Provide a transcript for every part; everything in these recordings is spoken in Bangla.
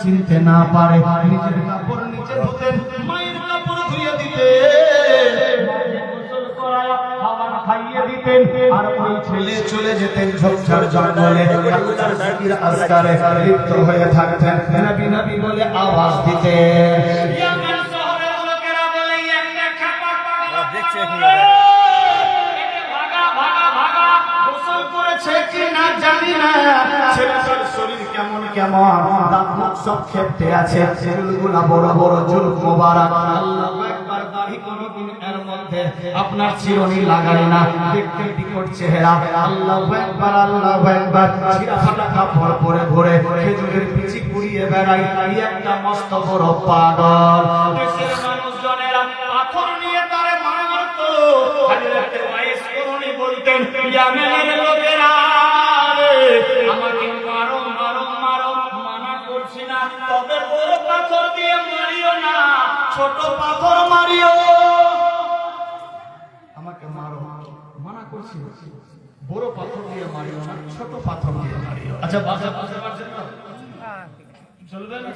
চিনতে না পারে নিজের কাপড় নিচে ধুতেন, মায়ের কাপড় ধুয়ে দিতেন, খাইয়ে দিতেন, আর ওই ছেলে চলে যেতেন ঝোপঝাড় জঙ্গলে আল্লাহর জিকির আজকারে লিপ্ত হয়ে থাকতেন, নবী নবী বলে আওয়াজ দিতেন। ইয়ামান শহরের লোকেরা বলে একটা খাপা দেখছে ভাগা ভাগা ভাগা, গোসল করেছে কি না জানি না, ছেলেটার শরীর কেমন কেমন, দাঁত মুখ সব খেপটে আছে, চুলগুলা বড় বড় চুল মোবারক, আল্লাহু আকবার, দাড়ি কোনদিন এর মধ্যে আপনার চিরুনি লাগায় না, দেখতে বিকট চেহারা, আল্লাহু আকবার আল্লাহু আকবার, ছিঁড়া ফাটা কাপড় পরে ঘুরে খেজুরের বিচি কুড়িয়ে বেড়ায়, এই একটা মস্ত বড় পাগল। দেশের মানুষজনেরা পাথর নিয়ে তারে মারতো, হযরত ওয়াইস করণী বলতেন, ইয়ামেনের লোকেরা আমাকে মারো মারো মারো, মানা করছি না, তবে বড় পাথর দিয়ে মারিও না, ছোট পাথর মারিও, আমাকে মারো, মানা করছি বড় পাথর দিয়ে মারিও না, ছোট পাথর দিয়ে মারিও। আচ্ছা বাজা বাজা বাজা চলবে না,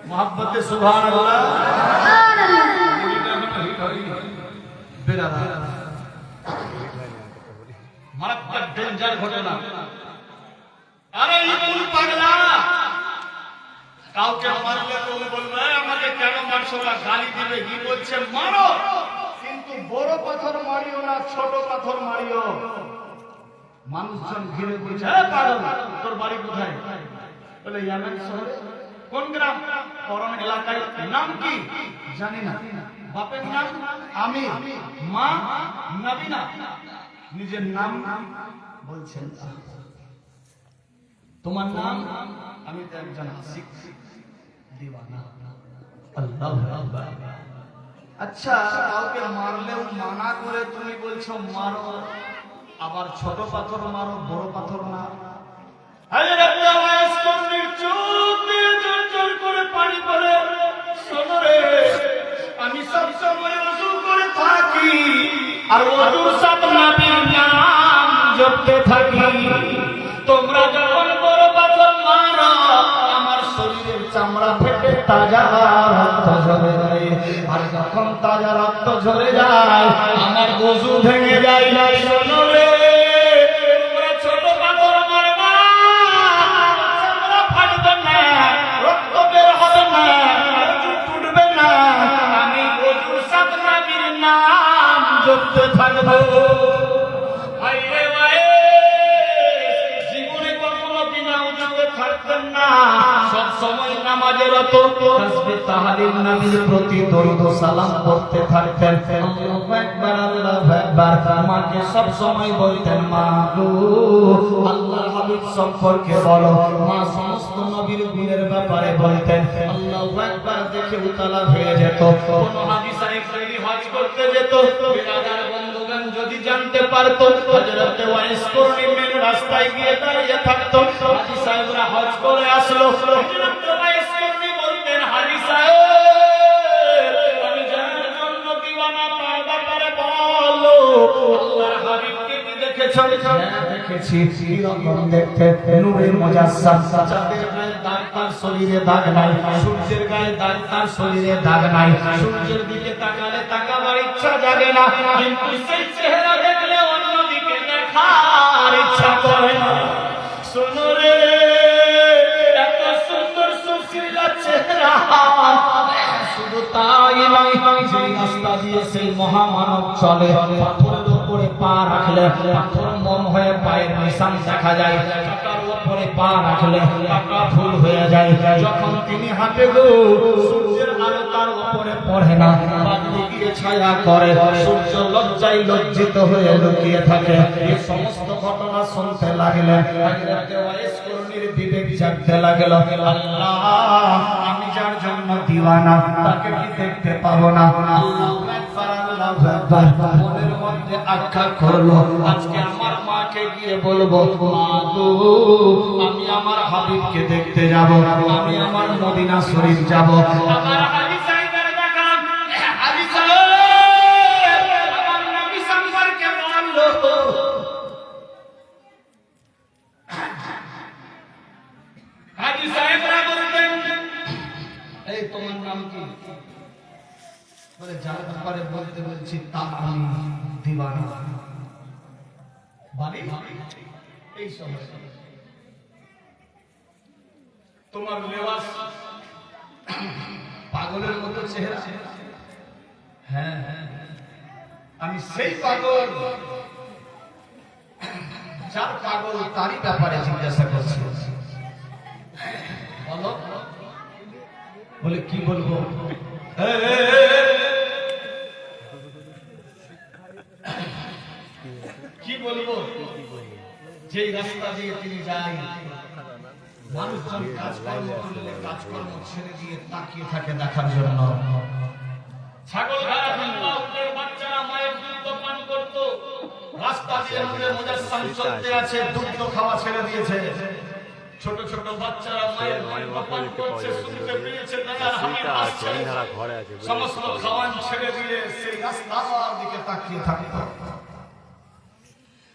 মোহাব্বতে সুবহানাল্লাহ, বেরাদা মারাত্মক ডেঞ্জার ঘটনা। আরে ইবুল পাগলা, কাউকে মারলে তুমি বলবে আমাকে কেন মারছো না, গালি দিবে, কি বলছে মারো, কিন্তু বড় পাথর মারিও না, ছোট পাথর মারিও। মানুষজন ঘিরে বলছে পাগল তোর বাড়ি কোথায়, বলে ইয়ামেন শহরে। কোন গ্রাম? করণ এলাকায়। নাম কি জানি না, বাপের নাম আমি, মা নবীনা, নিজের নাম বলছেন, তোমার নাম? আমি তো একজন আশিক দিওয়ানা। আল্লাহু আকবার। আচ্ছা কাউকে মারলেও মানা করে তুমি বলছো মারো, আবার ছোট পাথর মারো, বড় পাথর না। হযরত ওয়াইস করণীর চোখ দিয়ে ঝরঝর করে পানি পড়ে। শোনো রে, আমি সব সময় ওযু করে থাকি আর ওযুর সাথে নবীর নাম জপতে থাকি। তোমরা যখন বড় পাথর মারো, আমার শরীরের চামড়া ফেটে তাজা রক্ত ঝরে যায়, আর যখন তাজা রক্ত ঝরে যায় আমার ওযু ভেঙে যায়। শোনো রে, তোমরা ছোট পাথর মারবা, চামড়া ফাটবে না, রক্ত বের হবে না, ওযু টুটবে না, আমি ওযুর সাথে নবীর নাম জপতে থাকবো। হায়রে ওয়াইস, জীবনে কখনো বিনা ওযুতে থাকতেন না, সব সময় নামাজে রত, তাসবিহ তাহলিল নবীর প্রতি দরুদ ও সালাম পড়তে থাকতেন। আল্লাহু আকবার আল্লাহু আকবার। মাকে সব সময় বলতেন, মা গো আল্লাহর হাবিব সম্পর্কে বলো। মা সমস্ত নবীর গুণের ব্যাপারে বলতেন। আল্লাহু আকবার দেখে উতলা হয়ে যেত। কোন হাজী সাহেব যদি হজ করতে যেত, বিরাদার বন্ধুগণ যদি জানতে পারতো হযরত ওয়াইস করণী মেন রাস্তায় গিয়ে দাঁড়িয়ে থাকতো, হাজী সাহেবরা হজ করে আসলো, হযরত ওয়াইস করণী বলতেন, হাজী সাহেব আমি যার জন্য দিওয়ানা তার ব্যাপারে বলো। আল্লাহর হাবিবকে কি দেখেছো? হ্যাঁ দেখেছি। কিরকম দেখতে? নূরে মুজাসসাম, চাঁদের গায়ে দাগ তার শরীরে দাগ নাই, সূর্যের গায়ে দাগ তার শরীরে দাগ নাই, সূর্যের দিকে তাকালে তাকাবার ইচ্ছা জাগে না, কিন্তু সেই চেহারা দেখলে অন্যদিকে দেখার ইচ্ছা করে না। শোনো রে, এত সুন্দর সুশীলা চেহারা, শুধু তাই নয়, যে রাস্তা দিয়ে সেই মহামানব চলে, পাথরের উপরে পা রাখলে পাথর মম হয়ে পায়ের নিশান দেখা যায়, চাকার উপরে পা রাখলে চাকা ফুল হয়ে যায়, যখন তিনি হাঁটে গো সূর্যের আলো তার উপরে পড়ে না, বাদলি গিয়ে ছায়া করে, সূর্য লজ্জায় লজ্জিত হয়ে লুকিয়ে থাকে। এই সমস্ত ঘটনা শুনতে লাগলেন, হযরত ওয়াইস করণীর বিবেক জাগতে লাগলো। আল্লাহ, আমি যার জন্য দিওয়ানা তাকে কি দেখতে পাবো না? আল্লাহু আকবার আল্লাহু আকবার। মনের মধ্যে আখ্যা করলো, আজকে আমার মাকে গিয়ে বলবো, মা গো আমি আমার হাবিবকে দেখতে যাব, আমি আমার মদিনা শরীফ যাব। আমার হাজি সাহেবের দেখান, হাজি সাহেব আমার নবী সম্পর্কে বললো। হাজি সাহেবরা বলতে এই তোমার নাম কি? বলে যার ব্যাপারে বলতে বলছি তা আমি দিওয়ানা। বাড়ি এই সময় তোমার লেবাস পাগলের মতো চেহারা। হ্যাঁ আমি সেই পাগল যার পাগল তারই ব্যাপারে জিজ্ঞাসা করছি। বলো। বলে কি বলবো? কি বলবো? যে রাস্তা দিয়ে তিনি যায় মানুষজন কাজকর্ম করলে কাজকর্ম ছেড়ে দিয়ে তাকিয়ে থাকে দেখার জন্য। ছাগল বাচ্চারা মায়ের দুধ পান করতো, রাস্তা দিয়ে আমাদের মুজাসসাম চলতে আছে, দুধ খাওয়া ছেড়ে দিয়েছে। ছোট ছোট বাচ্চারা মায়ের দুধ পান করছে, শুনতে পেয়েছে দয়ার হামিদ আসছে, সমস্ত খাওয়ান ছেড়ে দিয়ে সেই রাস্তার দিকে তাকিয়ে থাকতো।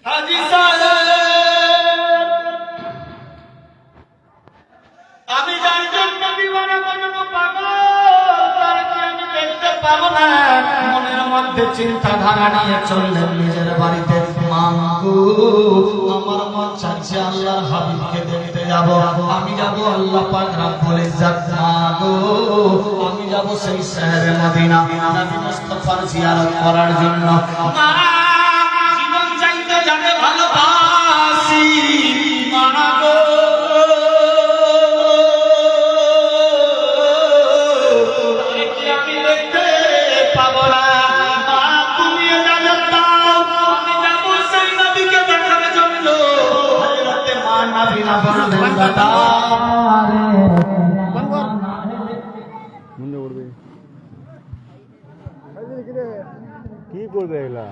হাজী সাহেব, আমি যার জন্য দিওয়ানা বানানো পাগল, তারকে আমি দেখতে পাবো না। মনের মধ্যে চিন্তাধারা নিয়ে চললেন নিজের বাড়িতে। মাগো, আমার মন চাইছে আল্লাহর হাবিবকে দেখতে যাব। আমি যাব আল্লাহ পাক রব্বুল ইজ্জত। মাগো, আমি যাব সেই শহরে মদিনা, নবী মুস্তাফার জিয়ারত করার জন্য। মা, জীবন চাইতে যাকে ভালোবাসি, মাগো কি করবে এগুলা?